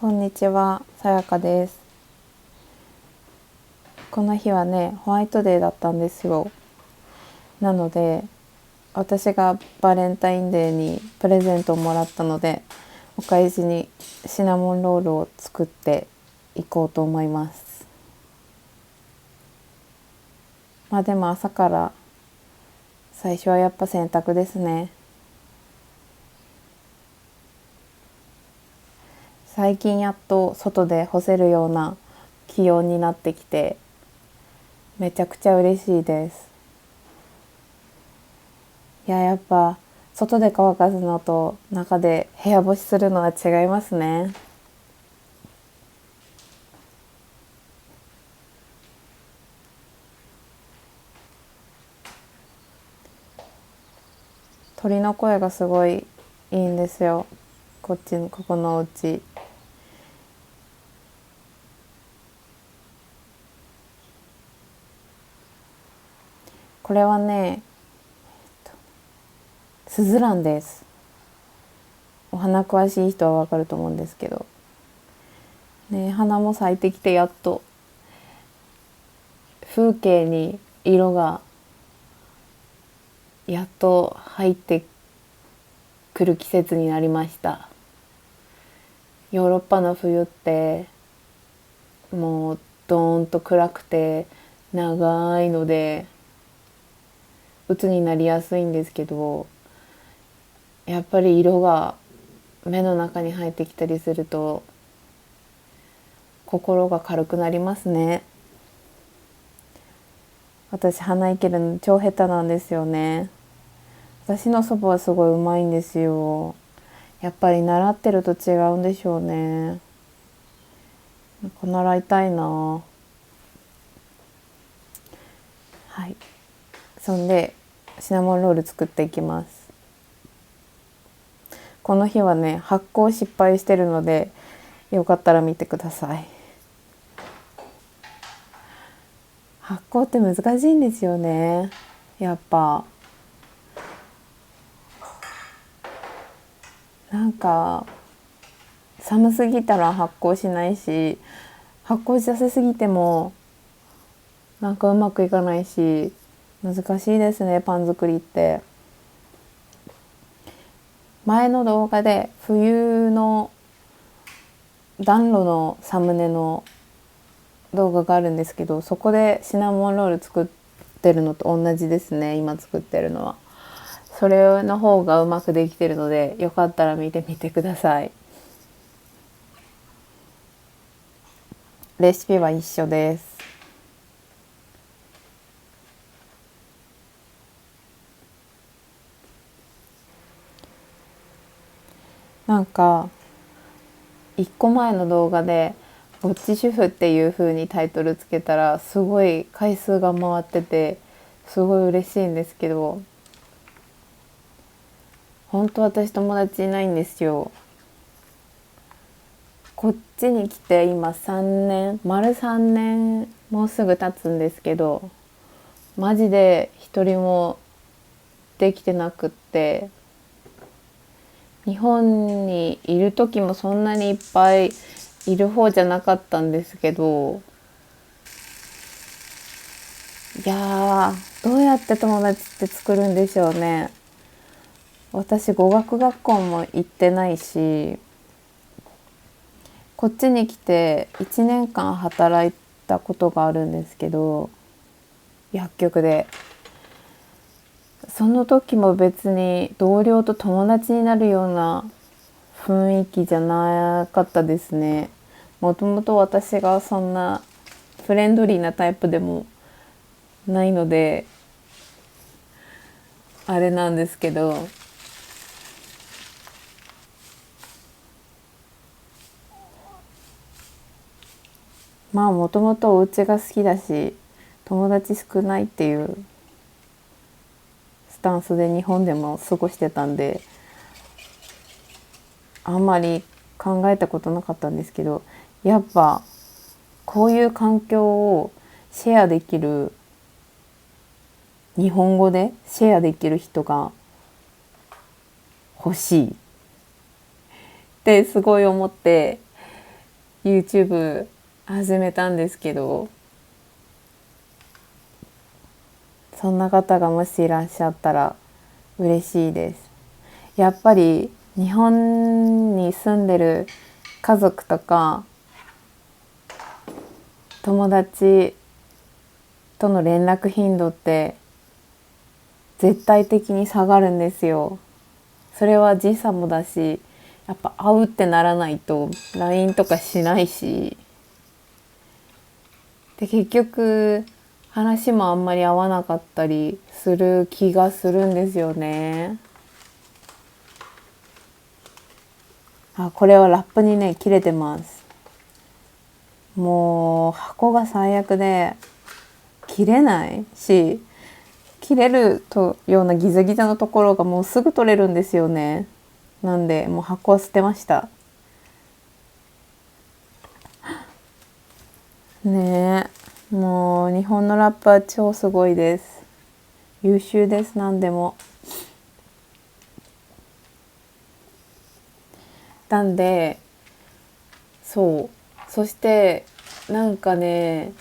こんにちは、さやかです。この日はね、ホワイトデーだったんですよ。なので、私がバレンタインデーにプレゼントをもらったので、お返しにシナモンロールを作っていこうと思います。でも朝から最初はやっぱ洗濯ですね。最近やっと外で干せるような気温になってきて、めちゃくちゃ嬉しいです。やっぱ外で乾かすのと中で部屋干しするのは違いますね。鳥の声がすごいいいんですよ。ここのお家。これはね、スズランです。お花詳しい人はわかると思うんですけど。ね、花も咲いてきてやっと風景に色がやっと入ってくる季節になりました。ヨーロッパの冬ってもうドーンと暗くて長いので鬱になりやすいんですけど、やっぱり色が目の中に入ってきたりすると心が軽くなりますね。私花いけるの超下手なんですよね。私の祖母はすごい上手いんですよ。やっぱり習ってると違うんでしょうね。なんか習いたいな。はい。そんでシナモンロール作っていきます。この日はね、発酵失敗してるのでよかったら見てください。発酵って難しいんですよね。やっぱなんか寒すぎたら発酵しないし、発酵させすぎてもなんかうまくいかないし、難しいですね、パン作りって。前の動画で冬の暖炉のサムネの動画があるんですけど、そこでシナモンロール作ってるのと同じですね、今作ってるのは。それの方がうまくできてるので、よかったら見てみてください。レシピは一緒です。なんか1個前の動画でぼっち主婦っていう風にタイトルつけたらすごい回数が回っててすごい嬉しいんですけど、本当私友達いないんですよ。こっちに来て今3年、丸3年もうすぐ経つんですけど、マジで一人もできてなくって、日本にいる時もそんなにいっぱいいる方じゃなかったんですけど、どうやって友達って作るんでしょうね。私語学学校も行ってないし、こっちに来て1年間働いたことがあるんですけど、薬局で。その時も別に同僚と友達になるような雰囲気じゃなかったですね。もともと私がそんなフレンドリーなタイプでもないのであれなんですけど、もともとお家が好きだし友達少ないっていうスタンスで日本でも過ごしてたんで、あんまり考えたことなかったんですけど、やっぱこういう環境をシェアできる、日本語でシェアできる人が欲しいってすごい思って、YouTube 始めたんですけど、そんな方がもしいらっしゃったら嬉しいです。やっぱり日本に住んでる家族とか友達との連絡頻度って絶対的に下がるんですよ。それは時差もだし、やっぱ会うってならないと LINE とかしないし、で結局話もあんまり合わなかったりする気がするんですよね。あ、これはラップにね切れてます。もう箱が最悪で切れないし、切れるとようなギザギザのところがもうすぐ取れるんですよね。なんでもう箱は捨てました。ねえ、もう日本のラップは超すごいです。優秀です。何でも。なんでそしてなんかね、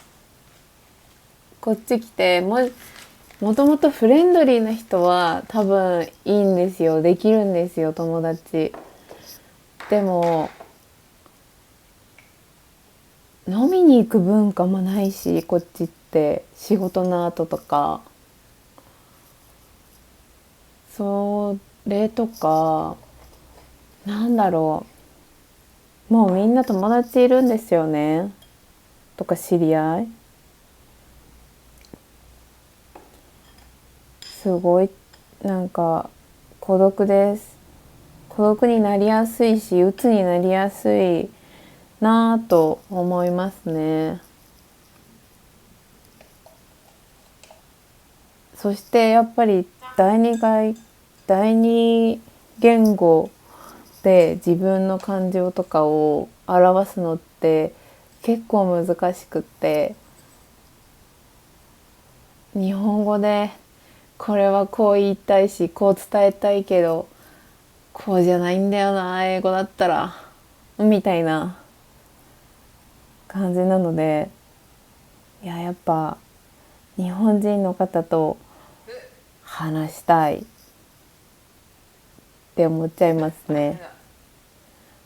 こっち来てもともとフレンドリーな人は多分いいんですよ。できるんですよ、友達。でも飲みに行く文化もないし、こっちって仕事の後とか、それとか、なんだろう、もうみんな友達いるんですよね、とか知り合い。すごいなんか孤独です。孤独になりやすいし、鬱になりやすいなぁと思いますね。そしてやっぱり第二言語で自分の感情とかを表すのって結構難しくって、日本語でこれはこう言いたいしこう伝えたいけどこうじゃないんだよな、英語だったらみたいな感じなので、やっぱ日本人の方と話したいって思っちゃいますね。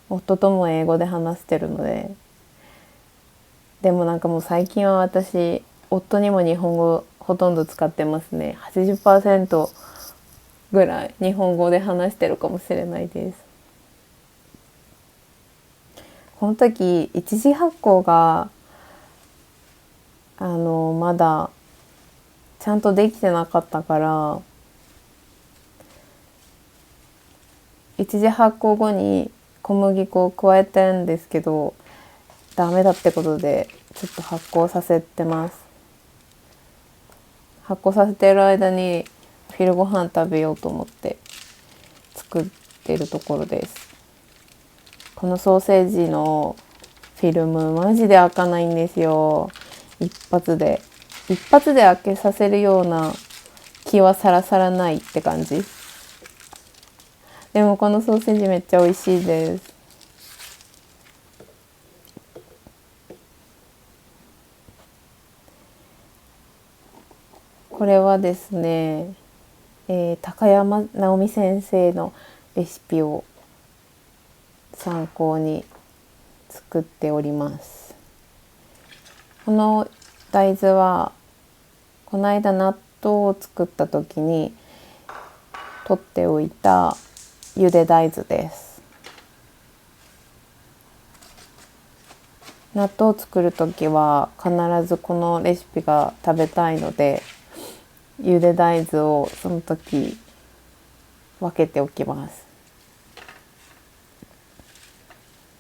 夫とも英語で話してるので。でもなんかもう最近は私夫にも日本語ほとんど使ってますね。80%ぐらい日本語で話してるかもしれないです。この時一次発酵がまだちゃんとできてなかったから、一次発酵後に小麦粉を加えたんですけどダメだってことでちょっと発酵させてます。発酵させてる間に昼ご飯食べようと思って作ってるところです。このソーセージのフィルムマジで開かないんですよ。一発で開けさせるような気はさらさらないって感じ。でもこのソーセージめっちゃ美味しいです。これはですね、高山直美先生のレシピを参考に作っております。この大豆はこの間納豆を作った時に取っておいたゆで大豆です。納豆を作る時は必ずこのレシピが食べたいので、ゆで大豆をその時分けておきます。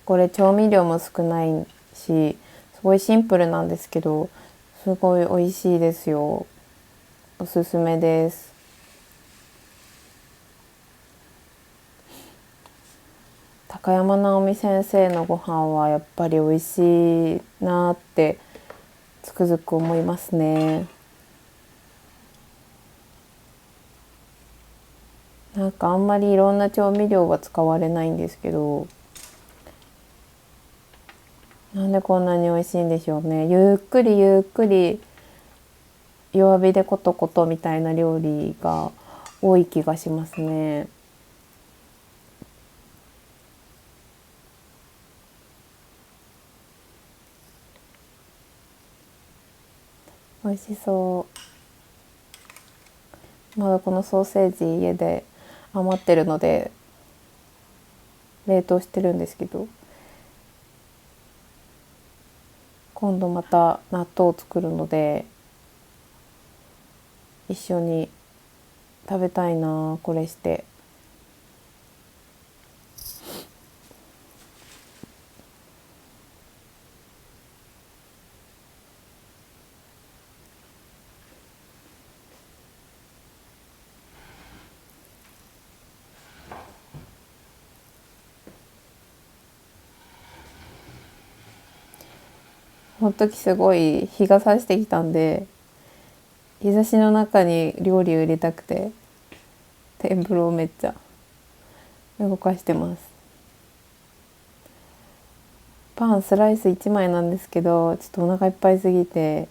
これ調味料も少ないしすごいシンプルなんですけどすごい美味しいですよ。おすすめです。高山直美先生のご飯はやっぱり美味しいなってつくづく思いますね。なんかあんまりいろんな調味料は使われないんですけど、なんでこんなに美味しいんでしょうね。ゆっくりゆっくり弱火でコトコトみたいな料理が多い気がしますね。美味しそう。まだこのソーセージ家で余ってるので冷凍してるんですけど、今度また納豆を作るので一緒に食べたいな、これして。この時すごい日が差してきたんで、日差しの中に料理を入れたくてテーブルをめっちゃ動かしてます。パンスライス1枚なんですけど、ちょっとお腹いっぱいすぎて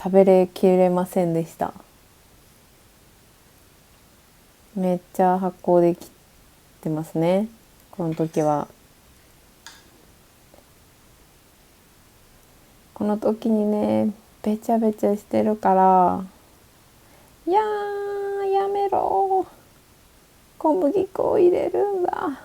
食べれきれませんでした。めっちゃ発酵できてますね、この時は。この時にね、べちゃべちゃしてるから、やめろ、小麦粉を入れるんだ。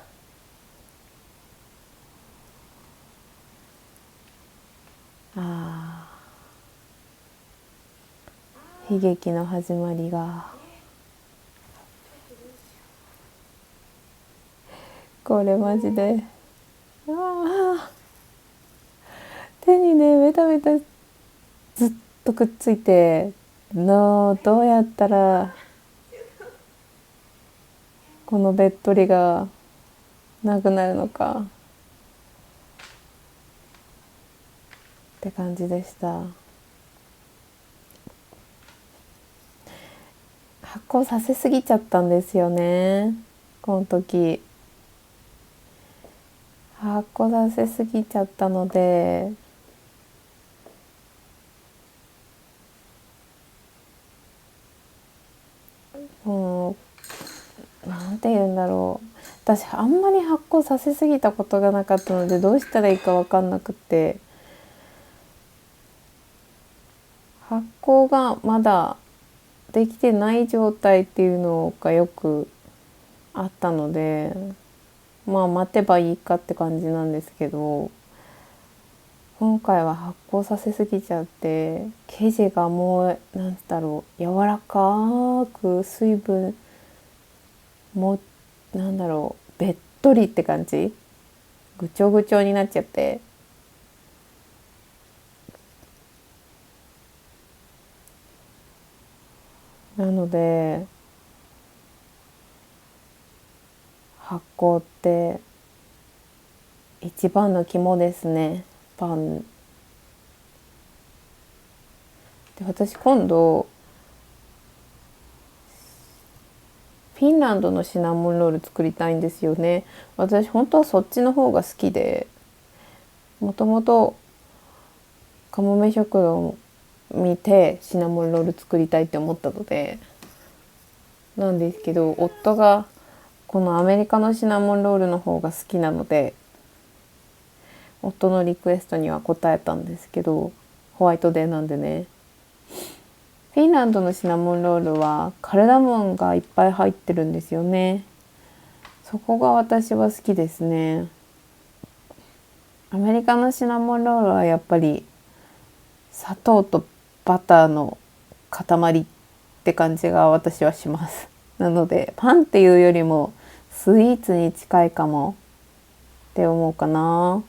悲劇の始まりが。これマジで、手にねベタベタずっとくっついてどうやったらこのべっとりがなくなるのかって感じでした。発酵させすぎちゃったんですよね、この時。発酵させすぎちゃったので、もうなんて言うんだろう、私あんまり発酵させすぎたことがなかったので、どうしたらいいか分かんなくて、発酵がまだできてない状態っていうのがよくあったので、まあ待てばいいかって感じなんですけど、今回は発酵させすぎちゃって生地がもうなんだろう、柔らかく水分もなんだろう、べっとりって感じ、ぐちょぐちょになっちゃって、なので発酵って一番の肝ですね、パンで。私今度フィンランドのシナモンロール作りたいんですよね。私本当はそっちの方が好きで、もともとかもめ食堂を見てシナモンロール作りたいって思ったのでなんですけど、夫がこのアメリカのシナモンロールの方が好きなので、夫のリクエストには応えたんですけど、ホワイトデーなんでね。フィンランドのシナモンロールはカルダモンがいっぱい入ってるんですよね。そこが私は好きですね。アメリカのシナモンロールはやっぱり砂糖とバターの塊って感じが私はします。なのでパンっていうよりもスイーツに近いかもって思うかな。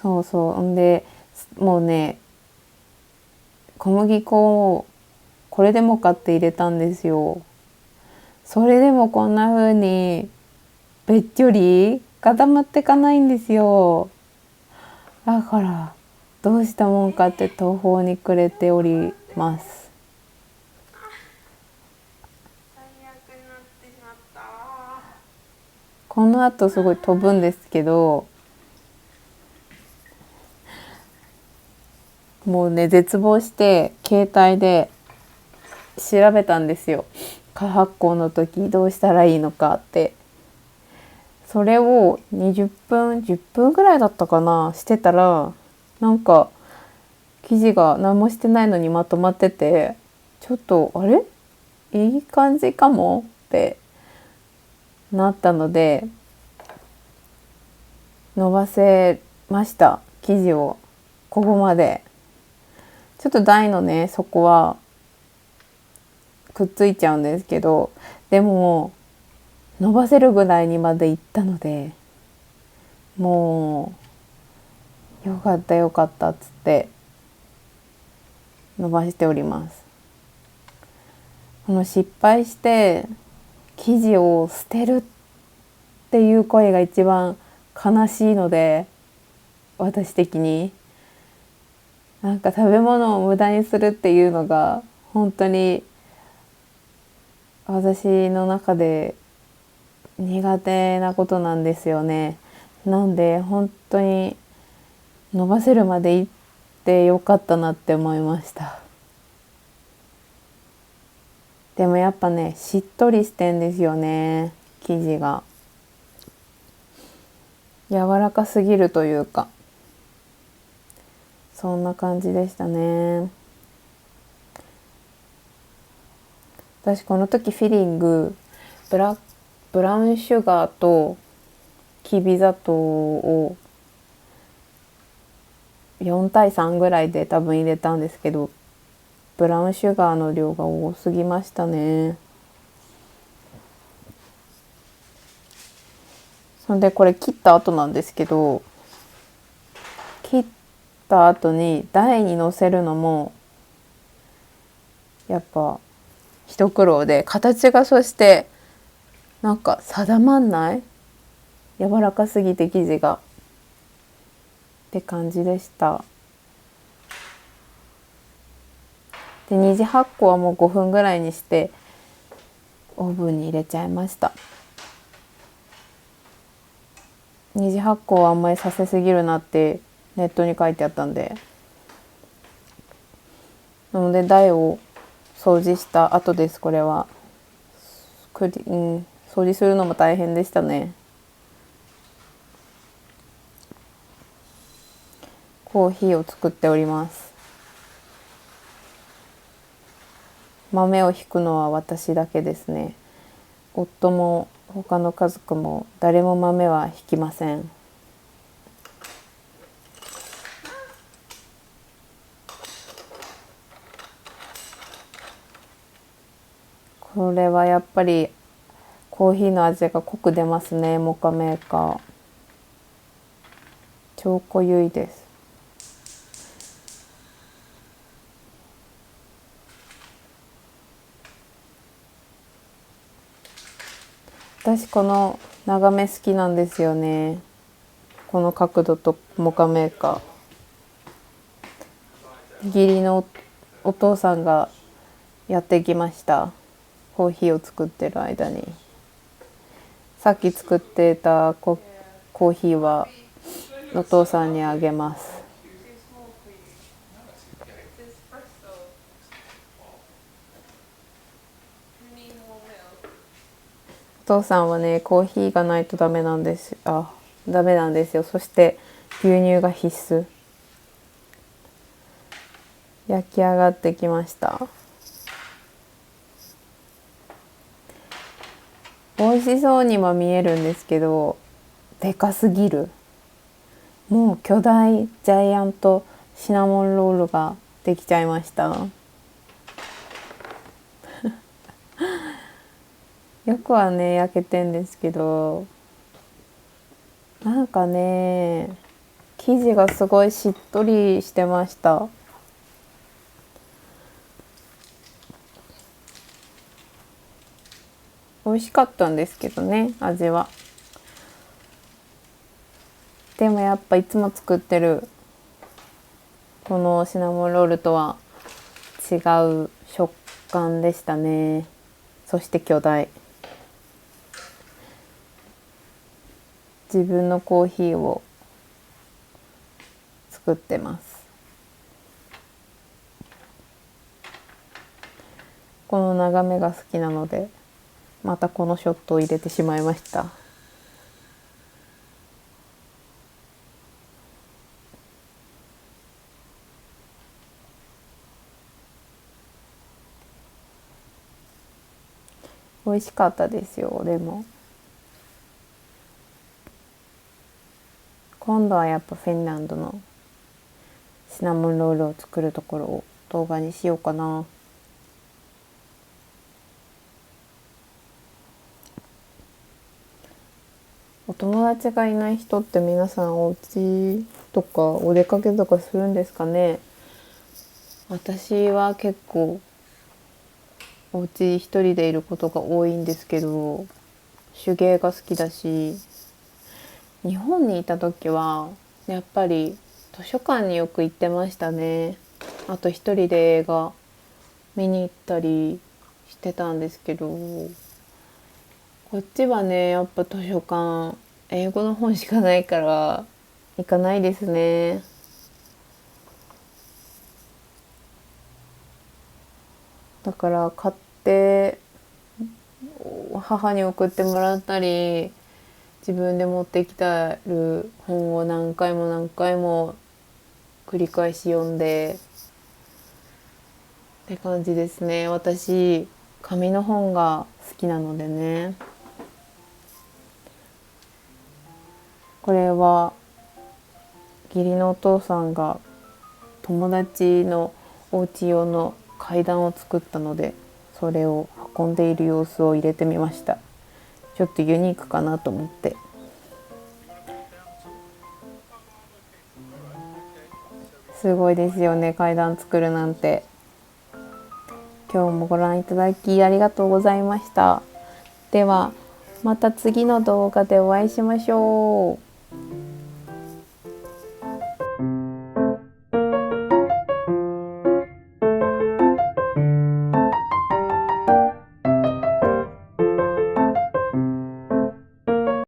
そうそう。んでもうね、小麦粉をこれでもかって入れたんですよ。それでもこんな風にべっちょり固まってかないんですよ。だからどうしたもんかって途方に暮れております。この後すごい飛ぶんですけど、もうね絶望して携帯で調べたんですよ。過発酵の時どうしたらいいのかって。それを20分10分ぐらいだったかなしてたら、なんか生地が何もしてないのにまとまってて、ちょっとあれいい感じかもってなったので伸ばせました。生地をここまで。ちょっと台のね底はくっついちゃうんですけど、でも伸ばせるぐらいにまでいったので、もうよかったよかったっつって伸ばしております。この失敗して生地を捨てるっていう声が一番悲しいので、私的になんか食べ物を無駄にするっていうのが本当に私の中で苦手なことなんですよね。なんで本当に伸ばせるまで行ってよかったなって思いました。でもやっぱねしっとりしてんですよね、生地が。柔らかすぎるというか、そんな感じでしたね。私この時フィリングブラウンシュガーときび砂糖を4対3ぐらいで多分入れたんですけど、ブラウンシュガーの量が多すぎましたね。そんでこれ切った後なんですけど、切った後に台に乗せるのもやっぱ一苦労で、形がそしてなんか定まんない、柔らかすぎて生地がって感じでした。で二次発酵はもう5分ぐらいにしてオーブンに入れちゃいました。二次発酵はあんまりさせすぎるなってネットに書いてあったんで、なので台を掃除した後です。これは掃除するのも大変でしたね。コーヒーを作っております。豆をひくのは私だけですね。夫も他の家族も誰も豆はひきません。これはやっぱりコーヒーの味が濃く出ますね。モカメーカー超濃ゆいです。私この眺め好きなんですよね。この角度とモカメーカー。義理のお父さんがやってきました。コーヒーを作ってる間に。さっき作ってたコーヒーはお父さんにあげます。お父さんはねコーヒーがないとダメなんです。ダメなんですよ。そして牛乳が必須。焼き上がってきました。美味しそうにも見えるんですけど、でかすぎる。もう巨大ジャイアントシナモンロールができちゃいました。よくはね焼けてんですけど、なんかね生地がすごいしっとりしてました。美味しかったんですけどね、味は。でもやっぱいつも作ってるこのシナモンロールとは違う食感でしたね。そして巨大。自分のコーヒーを作ってます。この眺めが好きなので、またこのショットを入れてしまいました。美味しかったですよ。でも今度はやっぱフィンランドのシナモンロールを作るところを動画にしようかな。お友達がいない人って皆さんお家とかお出かけとかするんですかね。私は結構お家一人でいることが多いんですけど、手芸が好きだし、日本にいた時はやっぱり図書館によく行ってましたね。あと一人で映画見に行ったりしてたんですけど、こっちはねやっぱ図書館英語の本しかないから行かないですね。だから買って母に送ってもらったり、自分で持ってきたる本を何回も何回も繰り返し読んでって感じですね。私紙の本が好きなのでね。これは義理のお父さんが友達のお家用の階段を作ったので、それを運んでいる様子を入れてみました。ちょっとユニークかなと思って。すごいですよね、階段作るなんて。今日もご覧いただきありがとうございました。ではまた次の動画でお会いしましょう。